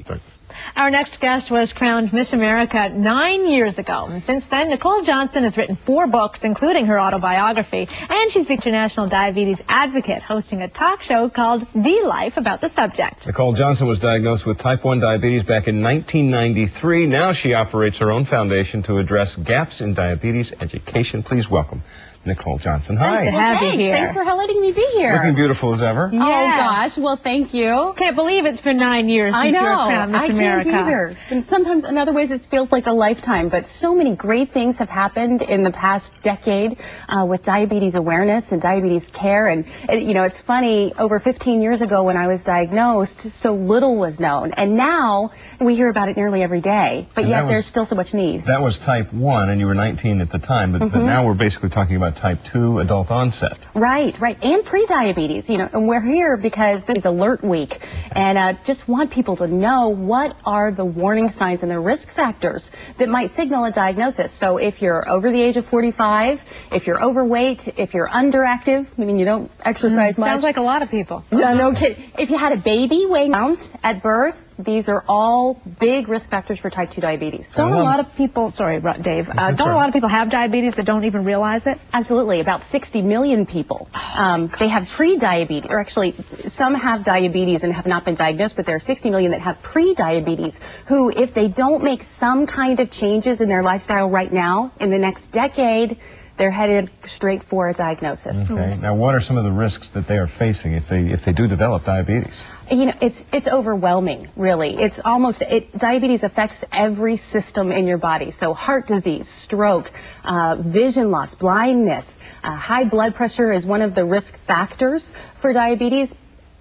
subject. Our next guest was crowned Miss America 9 years ago. And since then, Nicole Johnson has written 4 books, including her autobiography. And she's been an international diabetes advocate, hosting a talk show called D-Life about the subject. Nicole Johnson was diagnosed with type 1 diabetes back in 1993. Now she operates her own foundation to address gaps in diabetes education. Please welcome Nicole Johnson. Hi. Nice to have you here. Thanks for letting me be here. Looking beautiful as ever. Yes. Oh, gosh. Well, thank you. Can't believe it's been 9 years since you were crowned Miss America. I can't either. And sometimes, in other ways, it feels like a lifetime. But so many great things have happened in the past decade with diabetes awareness and diabetes care. And, you know, it's funny, over 15 years ago when I was diagnosed, so little was known. And now we hear about it nearly every day. But yet there's still so much need. That was type 1, and you were 19 at the time. But now we're basically talking about type 2 adult onset. Right. And pre-diabetes, you know, and we're here because this is Alert Week. And just want people to know what are the warning signs and the risk factors that might signal a diagnosis. So if you're over the age of 45, if you're overweight, if you're underactive, meaning you don't exercise much. Sounds like a lot of people. Yeah, no kidding. If you had a baby weighing pounds at birth, these are all big risk factors for type 2 diabetes. Don't a lot of people, sorry, Dave, don't a lot of people have diabetes that don't even realize it? Absolutely. About 60 million people. They have pre-diabetes, or actually some have diabetes and have not been diagnosed, but there are 60 million that have pre-diabetes who, if they don't make some kind of changes in their lifestyle right now, in the next decade, they're headed straight for a diagnosis. Okay. Now, what are some of the risks that they are facing if they do develop diabetes? You know, it's overwhelming, really. It's almost, diabetes affects every system in your body. So heart disease, stroke, vision loss, blindness, high blood pressure is one of the risk factors for diabetes.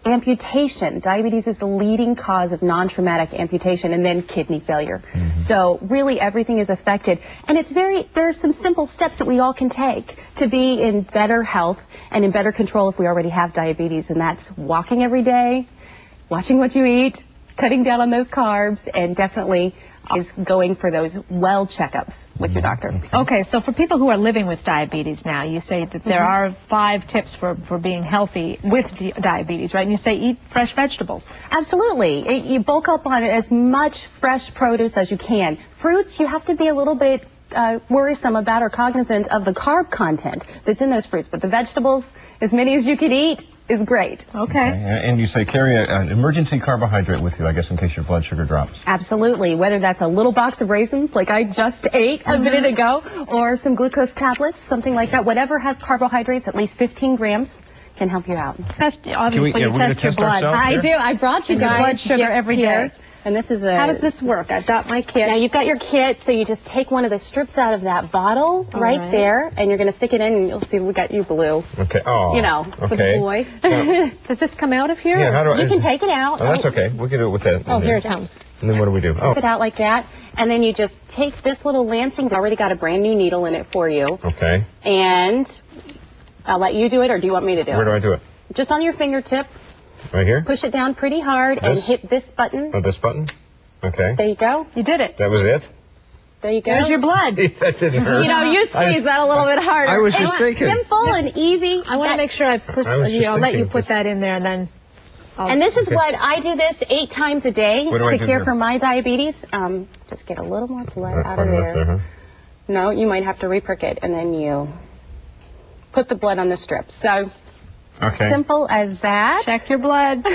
Amputation. Diabetes is the leading cause of non-traumatic amputation, and then kidney failure. So really everything is affected. And there are some simple steps that we all can take to be in better health and in better control if we already have diabetes. And that's walking every day, watching what you eat, cutting down on those carbs, and definitely is going for those well checkups with your doctor. Okay, so for people who are living with diabetes now, you say that there are 5 tips for being healthy with diabetes, right? And you say eat fresh vegetables. Absolutely. You bulk up on as much fresh produce as you can. Fruits, you have to be a little bit worrisome about or cognizant of the carb content that's in those fruits. But the vegetables, as many as you can eat, is great. Okay. And you say carry an emergency carbohydrate with you, I guess, in case your blood sugar drops. Absolutely. Whether that's a little box of raisins, like I just ate a minute ago, or some glucose tablets, something like that. Whatever has carbohydrates, at least 15 grams, can help you out. Obviously, you test your blood. I do. I brought you guys blood sugar every day. And this is How does this work? I've got my kit. Now you've got your kit, so you just take one of the strips out of that bottle right there, and you're going to stick it in, and you'll see we got you blue. Okay. Oh. You know, for the boy. Does this come out of here? Yeah. How do I? You can take it out. Oh, that's okay. We can do it with that. Oh, here it comes. And then what do we do? Oh. Put it out like that, and then you just take this little Lansing. It's already got a brand new needle in it for you. Okay. And I'll let you do it, or do you want me to do it? Where do I do it? Just on your fingertip. Right here? Push it down pretty hard and hit this button. Oh, this button? Okay. There you go. You did it. That was it? There you go. There's your blood. That didn't hurt. You know, you squeeze that a little bit harder. I was just thinking. Simple and easy. I want to make sure I'll let you put that in there, and then And this is what I do this 8 times a day to care for my diabetes. Just get a little more blood out of there. No, you might have to re-prick it, and then you put the blood on the strip. So simple as that. Check your blood.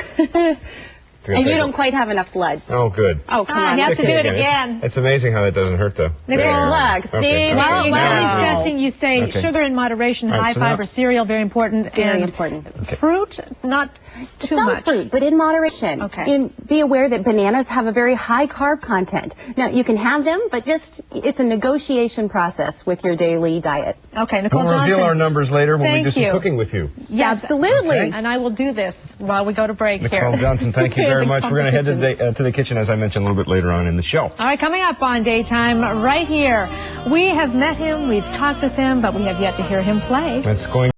And you don't quite have enough blood. Oh, good. Oh, come on. You have to do it again. It's amazing how that doesn't hurt, though. Nicole, look. See? While he's testing, you say sugar in moderation, high fiber cereal, very important. Very important. Fruit, not too much. Some fruit, but in moderation. Okay. And be aware that bananas have a very high carb content. Now, you can have them, but it's a negotiation process with your daily diet. Okay, Nicole Johnson. We'll reveal our numbers later when we do some cooking with you. Yes, absolutely. Okay. And I will do this while we go to break here. Nicole Johnson, thank you very much. We're going to head to the kitchen, as I mentioned, a little bit later on in the show. All right, coming up on Daytime right here. We have met him, we've talked with him, but we have yet to hear him play. That's going